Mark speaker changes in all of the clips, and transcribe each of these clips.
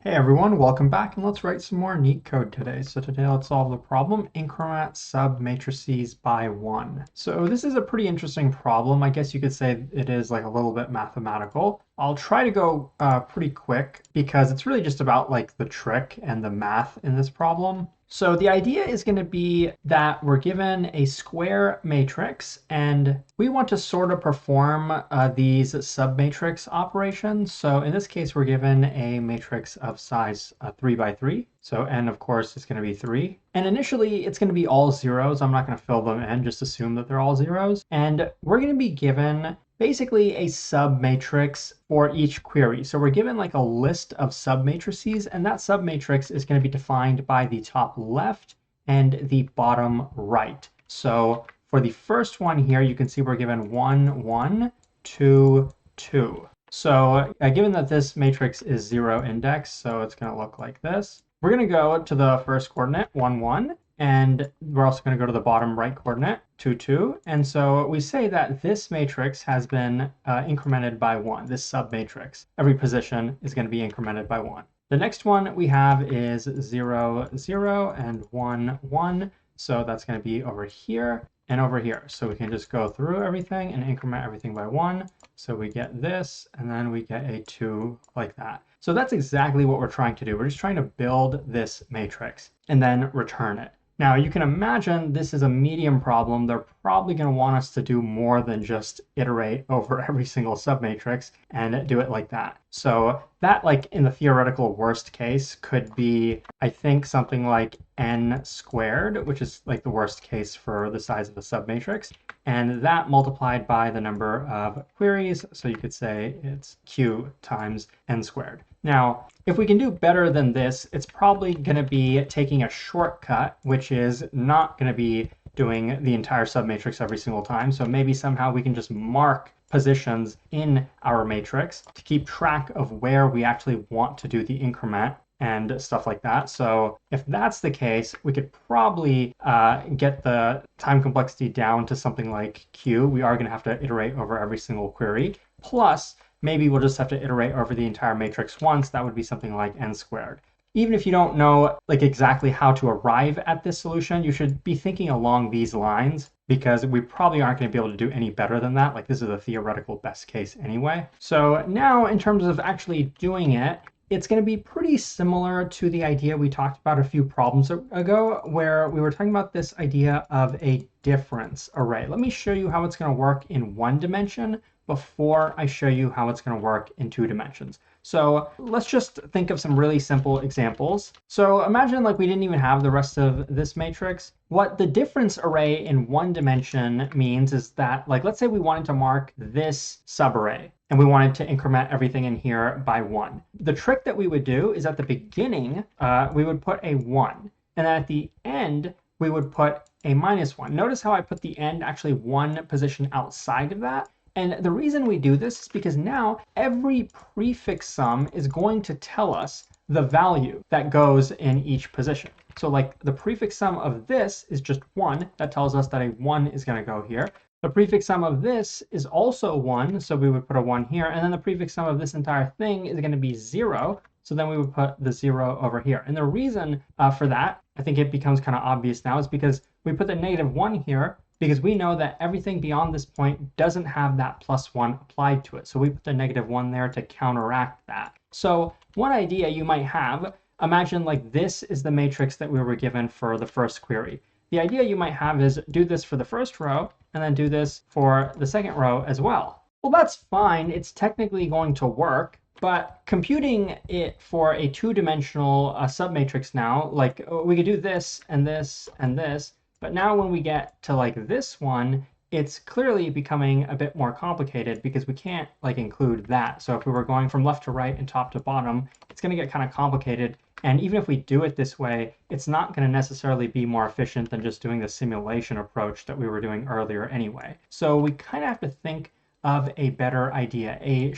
Speaker 1: Hey everyone, welcome back, and let's write some more neat code today. So today let's solve the problem, increment submatrices by 1. So this is a pretty interesting problem. I guess you could say it is like a little bit mathematical. I'll try to go pretty quick because it's really just about like the trick and the math in this problem. So the idea is going to be that we're given a square matrix and we want to sort of perform these submatrix operations. So in this case, we're given a matrix of size 3 by 3. So n, of course, is going to be 3. And initially, it's going to be all zeros. I'm not going to fill them in, just assume that they're all zeros. And we're going to be given basically a submatrix for each query. So we're given like a list of submatrices, and that submatrix is going to be defined by the top left and the bottom right. So for the first one here, you can see we're given 1, 1, 2, 2. So given that this matrix is 0 index, so it's going to look like this. We're going to go to the first coordinate, 1, 1. And we're also going to go to the bottom right coordinate, 2, 2. And so we say that this matrix has been incremented by 1, this submatrix. Every position is going to be incremented by 1. The next one we have is 0, 0, and 1, 1. So that's going to be over here and over here. So we can just go through everything and increment everything by 1. So we get this, and then we get a 2 like that. So that's exactly what we're trying to do. We're just trying to build this matrix and then return it. Now, you can imagine this is a medium problem. They're probably going to want us to do more than just iterate over every single submatrix and do it like that. So that, like in the theoretical worst case, could be, I think, something like n squared, which is like the worst case for the size of a submatrix. And that multiplied by the number of queries. So you could say it's q times n squared. Now, if we can do better than this, it's probably going to be taking a shortcut, which is not going to be doing the entire submatrix every single time. So maybe somehow we can just mark positions in our matrix to keep track of where we actually want to do the increment and stuff like that. So if that's the case, we could probably get the time complexity down to something like q. We are going to have to iterate over every single query. Plus, maybe we'll just have to iterate over the entire matrix once. That would be something like n squared. Even if you don't know like exactly how to arrive at this solution, you should be thinking along these lines because we probably aren't going to be able to do any better than that. Like this is a theoretical best case anyway. So now in terms of actually doing it, it's going to be pretty similar to the idea we talked about a few problems ago, where we were talking about this idea of a difference array. Let me show you how it's going to work in one dimension before I show you how it's going to work in 2 dimensions. So let's just think of some really simple examples. So imagine like we didn't even have the rest of this matrix. What the difference array in 1 dimension means is that, like, let's say we wanted to mark this subarray and we wanted to increment everything in here by 1. The trick that we would do is at the beginning, we would put a 1. And then at the end, we would put a -1. Notice how I put the end actually 1 position outside of that. And the reason we do this is because now every prefix sum is going to tell us the value that goes in each position. So like the prefix sum of this is just 1. That tells us that a 1 is going to go here. The prefix sum of this is also 1. So we would put a 1 here. And then the prefix sum of this entire thing is going to be 0. So then we would put the 0 over here. And the reason for that, I think it becomes kind of obvious now, is because we put the -1 here because we know that everything beyond this point doesn't have that +1 applied to it. So we put the -1 there to counteract that. So one idea you might have, imagine like this is the matrix that we were given for the first query. The idea you might have is do this for the first row and then do this for the second row as well. Well, that's fine. It's technically going to work. But computing it for a 2-dimensional submatrix now, like we could do this and this and this. But now when we get to like this one, it's clearly becoming a bit more complicated because we can't like include that. So if we were going from left to right and top to bottom, it's going to get kind of complicated. And even if we do it this way, it's not going to necessarily be more efficient than just doing the simulation approach that we were doing earlier anyway. So we kind of have to think of a better idea, a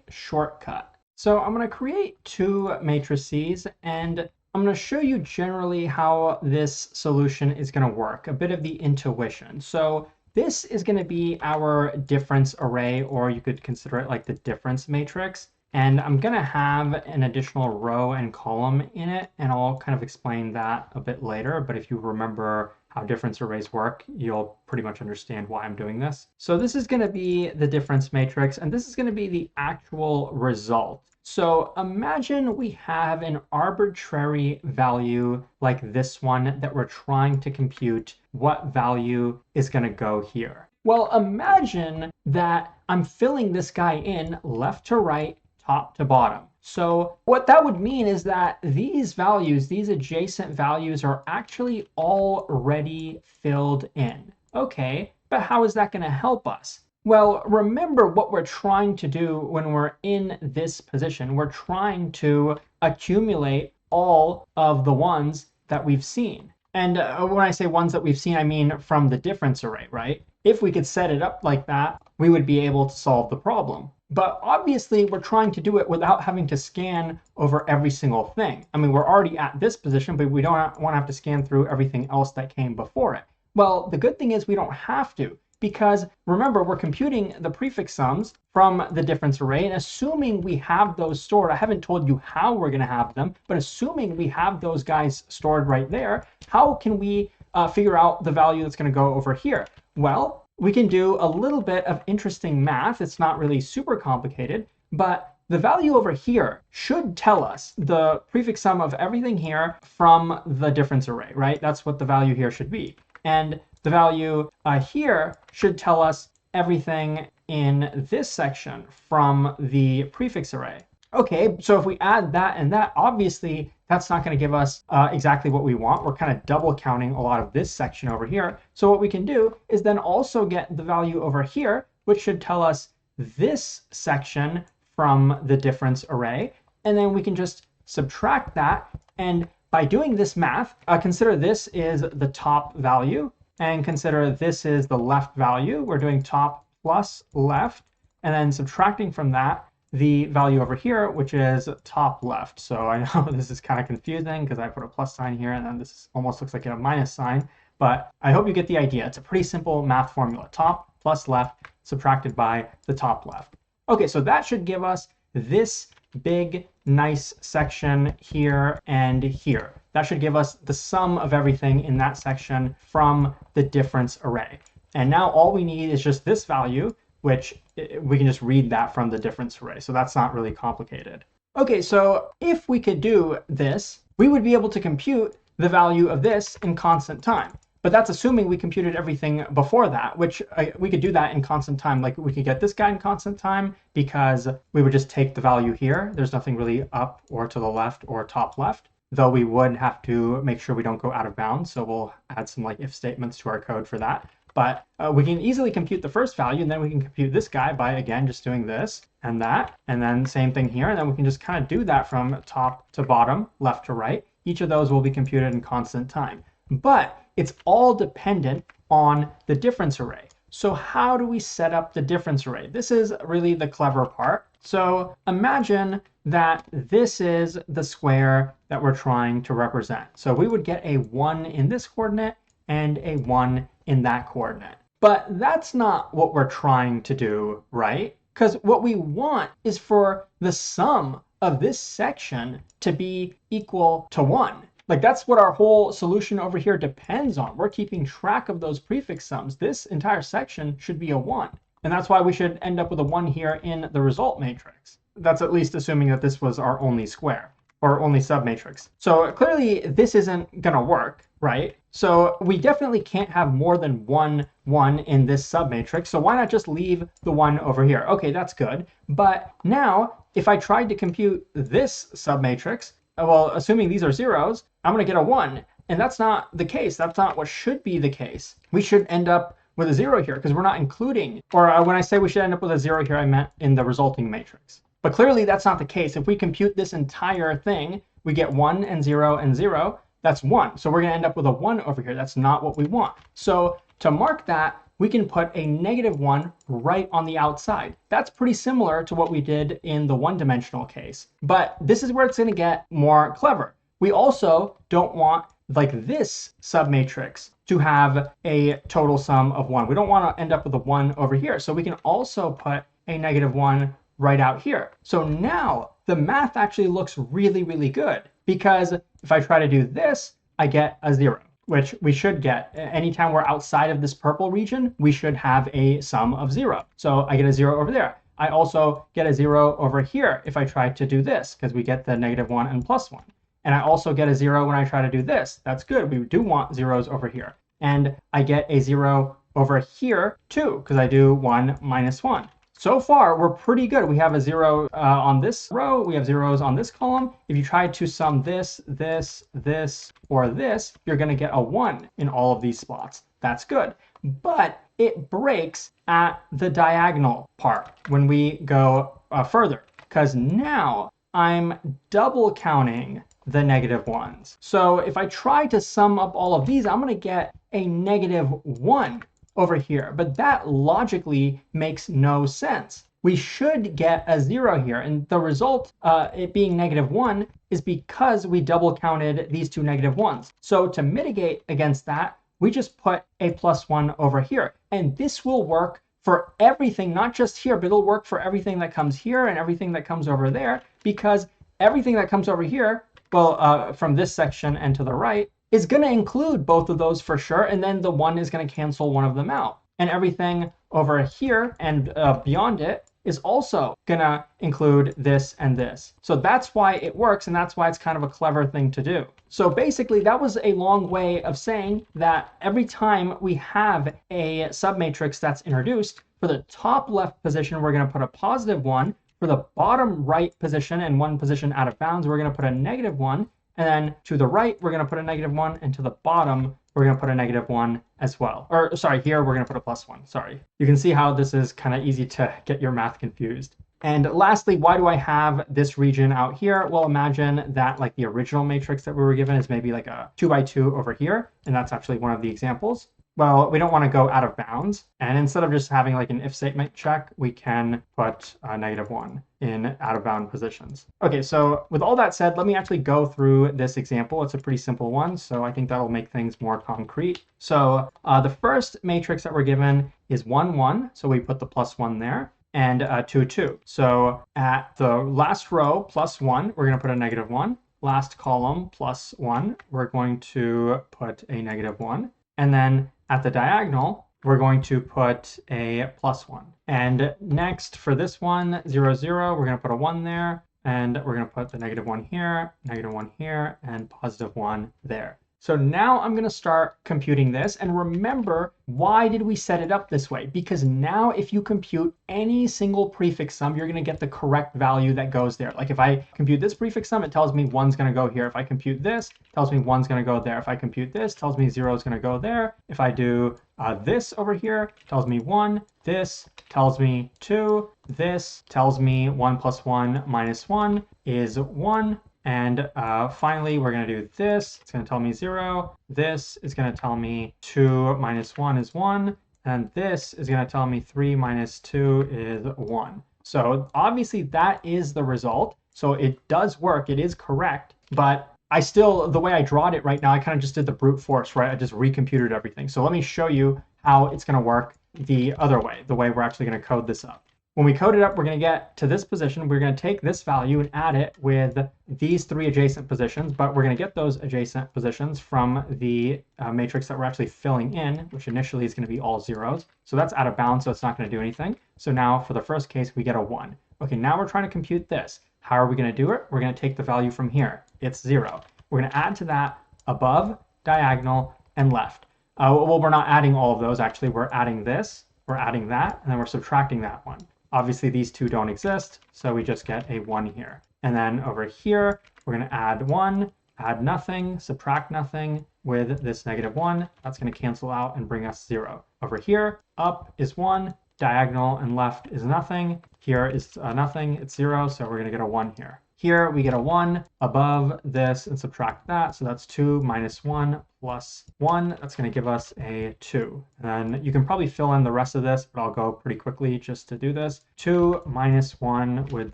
Speaker 1: shortcut. So I'm going to create 2 matrices, and I'm going to show you generally how this solution is going to work, a bit of the intuition. So this is going to be our difference array, or you could consider it like the difference matrix. And I'm going to have an additional row and column in it, and I'll kind of explain that a bit later. But if you remember how difference arrays work, you'll pretty much understand why I'm doing this. So this is going to be the difference matrix, and this is going to be the actual result. So imagine we have an arbitrary value like this one that we're trying to compute what value is going to go here. Well, imagine that I'm filling this guy in left to right, top to bottom. So what that would mean is that these values, these adjacent values, are actually already filled in. Okay, but how is that going to help us? Well, remember what we're trying to do when we're in this position. We're trying to accumulate all of the ones that we've seen. And when I say ones that we've seen, I mean from the difference array, right? If we could set it up like that, we would be able to solve the problem. But obviously, we're trying to do it without having to scan over every single thing. I mean, we're already at this position, but we don't want to have to scan through everything else that came before it. Well, the good thing is we don't have to, because remember, we're computing the prefix sums from the difference array, and assuming we have those stored, I haven't told you how we're going to have them, but assuming we have those guys stored right there, how can we figure out the value that's going to go over here? Well, we can do a little bit of interesting math. It's not really super complicated, but the value over here should tell us the prefix sum of everything here from the difference array, right? That's what the value here should be. And the value here should tell us everything in this section from the prefix array. Okay, so if we add that and that, obviously that's not going to give us exactly what we want. We're kind of double counting a lot of this section over here. So what we can do is then also get the value over here, which should tell us this section from the difference array. And then we can just subtract that. And by doing this math, consider this is the top value, and consider this is the left value. We're doing top plus left, and then subtracting from that the value over here, which is top left. So I know this is kind of confusing because I put a plus sign here, and then this almost looks like a minus sign, but I hope you get the idea. It's a pretty simple math formula. Top plus left subtracted by the top left. Okay, so that should give us this big, nice section here and here. That should give us the sum of everything in that section from the difference array. And now all we need is just this value, which we can just read that from the difference array. So that's not really complicated. Okay, so if we could do this, we would be able to compute the value of this in constant time. But that's assuming we computed everything before that, which we could do that in constant time. Like we could get this guy in constant time because we would just take the value here. There's nothing really up or to the left or top left, though we would have to make sure we don't go out of bounds. So we'll add some like if statements to our code for that. But we can easily compute the first value, and then we can compute this guy by, again, just doing this and that, and then same thing here. And then we can just kind of do that from top to bottom, left to right. Each of those will be computed in constant time. But it's all dependent on the difference array. So how do we set up the difference array? This is really the clever part. So imagine that this is the square that we're trying to represent. So we would get a 1 in this coordinate and a 1 in that coordinate. But that's not what we're trying to do, right? Because what we want is for the sum of this section to be equal to 1. Like that's what our whole solution over here depends on. We're keeping track of those prefix sums. This entire section should be a 1. And that's why we should end up with a 1 here in the result matrix. That's at least assuming that this was our only square or only submatrix. So clearly this isn't going to work, right? So we definitely can't have more than 1 in this submatrix. So why not just leave the 1 over here? Okay, that's good. But now if I tried to compute this submatrix, well, assuming these are zeros, I'm going to get a 1. And that's not the case. That's not what should be the case. We should end up with a 0 here because we're not including, or when I say we should end up with a 0 here, I meant in the resulting matrix. But clearly that's not the case. If we compute this entire thing, we get 1 and 0 and 0. That's 1. So we're going to end up with a 1 over here. That's not what we want. So to mark that, we can put a -1 right on the outside. That's pretty similar to what we did in the one-dimensional case. But this is where it's going to get more clever. We also don't want like this submatrix to have a total sum of 1. We don't want to end up with a 1 over here. So we can also put a -1 right out here. So now the math actually looks really, really good, because if I try to do this, I get a 0, which we should get. Anytime we're outside of this purple region, we should have a sum of 0. So I get a 0 over there. I also get a 0 over here if I try to do this, because we get the -1 and +1. And I also get a 0 when I try to do this. That's good. We do want zeros over here. And I get a 0 over here too, because I do 1 - 1. So far, we're pretty good. We have a 0 on this row. We have zeros on this column. If you try to sum this, this, this, or this, you're going to get a 1 in all of these spots. That's good. But it breaks at the diagonal part when we go further, because now I'm double counting the -1s. So if I try to sum up all of these, I'm going to get a -1 over here, but that logically makes no sense. We should get a 0 here, and the result, it being -1, is because we double counted these two -1s. So to mitigate against that, we just put a +1 over here, and this will work for everything, not just here, but it'll work for everything that comes here and everything that comes over there, because everything that comes over here, well, from this section and to the right, is going to include both of those for sure, and then the 1 is going to cancel one of them out. And everything over here and beyond it is also going to include this and this. So that's why it works, and that's why it's kind of a clever thing to do. So basically, that was a long way of saying that every time we have a submatrix that's introduced, for the top left position, we're going to put a +1. For the bottom right position and one position out of bounds, we're going to put a -1. And then to the right, we're going to put a -1, and to the bottom, we're going to put a -1 as well. Or sorry, here we're going to put a +1. Sorry. You can see how this is kind of easy to get your math confused. And lastly, why do I have this region out here? Well, imagine that like the original matrix that we were given is maybe like a 2 by 2 over here, and that's actually one of the examples. Well, we don't want to go out of bounds. And instead of just having like an if statement check, we can put a -1 in out of bound positions. Okay, so with all that said, let me actually go through this example. It's a pretty simple one, so I think that'll make things more concrete. So the first matrix that we're given is 1, 1. So we put the +1 there, and 2, 2. So at the last row, +1, we're going to put a -1. Last column, +1, we're going to put a -1. And then at the diagonal, we're going to put a +1. And next for this one, 0, 0, we're going to put a 1 there, and we're going to put the -1 here, -1 here, and +1 there. So now I'm going to start computing this. And remember, why did we set it up this way? Because now if you compute any single prefix sum, you're going to get the correct value that goes there. Like if I compute this prefix sum, it tells me 1's going to go here. If I compute this, it tells me 1's going to go there. If I compute this, it tells me 0 is going to go there. If I do this over here, it tells me 1. This tells me 2. This tells me 1 + 1 - 1 is 1. And finally, we're going to do this. It's going to tell me 0. This is going to tell me 2 - 1 is 1. And this is going to tell me 3 - 2 is 1. So obviously that is the result. So it does work. It is correct. But I still, the way I drawed it right now, I kind of just did the brute force, right? I just recomputed everything. So let me show you how it's going to work the other way, the way we're actually going to code this up. When we code it up, we're going to get to this position. We're going to take this value and add it with these 3 adjacent positions, but we're going to get those adjacent positions from the matrix that we're actually filling in, which initially is going to be all zeros. So that's out of bounds, so it's not going to do anything. So now for the first case, we get a 1. Okay, now we're trying to compute this. How are we going to do it? We're going to take the value from here. It's 0. We're going to add to that above, diagonal, and left. Well, we're not adding all of those. Actually, we're adding this, we're adding that, and then we're subtracting that one. Obviously, these two don't exist, so we just get a 1 here. And then over here, we're going to add 1, add nothing, subtract nothing with this -1. That's going to cancel out and bring us 0. Over here, up is 1, diagonal and left is nothing. Here is nothing, it's 0, so we're going to get a 1 here. Here we get a 1 above this and subtract that. So that's 2 - 1 + 1. That's going to give us a 2. And then you can probably fill in the rest of this, but I'll go pretty quickly just to do this. 2 - 1 with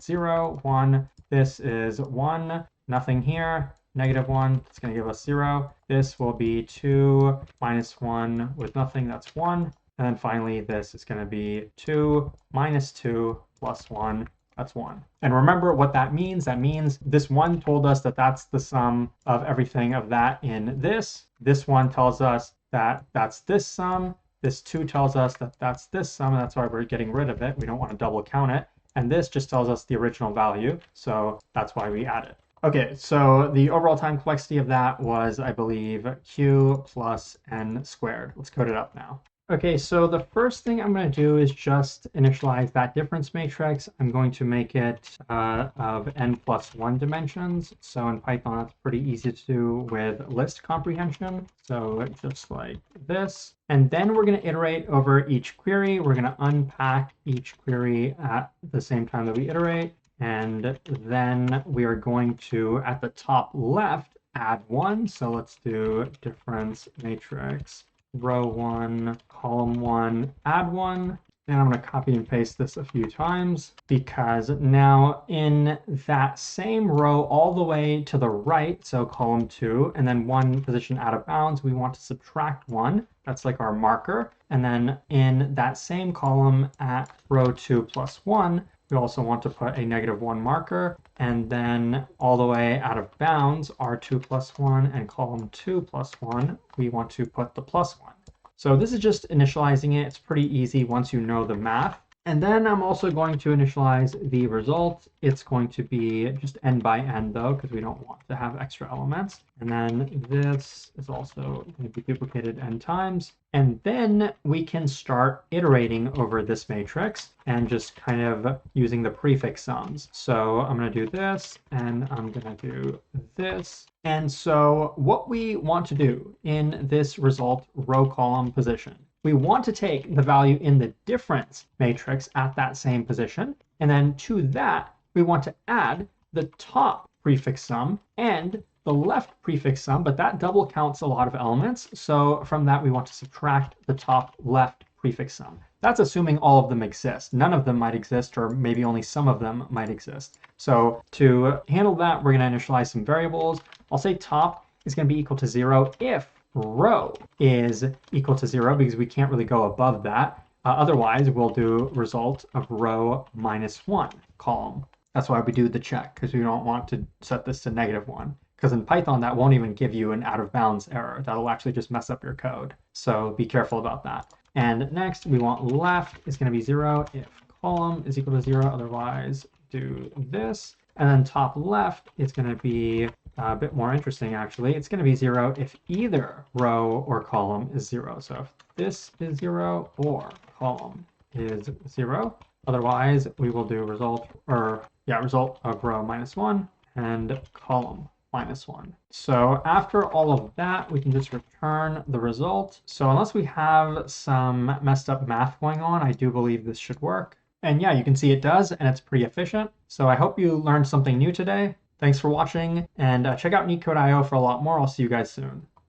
Speaker 1: 0, 1. This is 1, nothing here, -1. It's going to give us 0. This will be 2 - 1 with nothing. That's 1. And then finally, this is going to be 2 - 2 + 1. That's 1. And remember what that means. That means this 1 told us that that's the sum of everything of that in this. This 1 tells us that that's this sum. This 2 tells us that that's this sum, and that's why we're getting rid of it. We don't want to double count it. And this just tells us the original value, so that's why we add it. Okay, so the overall time complexity of that was, I believe, q plus n squared. Let's code it up now. Okay, so the first thing I'm going to do is just initialize that difference matrix. I'm going to make it of n plus 1 dimensions. So in Python, that's pretty easy to do with list comprehension. So just like this. And then we're going to iterate over each query. We're going to unpack each query at the same time that we iterate. And then we are going to, at the top left, add 1. So let's do difference matrix row 1, column 1, add 1. And I'm going to copy and paste this a few times because now in that same row all the way to the right, so column 2, and then 1 position out of bounds, we want to subtract 1. That's like our marker. And then in that same column at row 2 plus 1, we also want to put a -1 marker, and then all the way out of bounds, R2 plus 1 and column 2 plus 1, we want to put the +1. So this is just initializing it. It's pretty easy once you know the math. And then I'm also going to initialize the result. It's going to be just n by n though, because we don't want to have extra elements. And then this is also going to be duplicated n times. And then we can start iterating over this matrix and just kind of using the prefix sums. So I'm going to do this, and I'm going to do this. And so what we want to do in this result row column position, we want to take the value in the difference matrix at that same position. And then to that, we want to add the top prefix sum and the left prefix sum, but that double counts a lot of elements. So from that, we want to subtract the top left prefix sum. That's assuming all of them exist. None of them might exist, or maybe only some of them might exist. So to handle that, we're going to initialize some variables. I'll say top is going to be equal to 0 if row is equal to 0, because we can't really go above that. Otherwise, we'll do result of row -1 column. That's why we do the check, because we don't want to set this to -1. Because in Python, that won't even give you an out of bounds error. That'll actually just mess up your code. So be careful about that. And next, we want left is going to be 0 if column is equal to 0. Otherwise, do this. And then top left is going to be a bit more interesting, actually. It's going to be 0 if either row or column is 0. So if this is 0 or column is 0. Otherwise, we will do result of row -1 and column -1. So after all of that, we can just return the result. So unless we have some messed up math going on, I do believe this should work. And yeah, you can see it does, and it's pretty efficient. So I hope you learned something new today. Thanks for watching, and check out Leetcode.io for a lot more. I'll see you guys soon.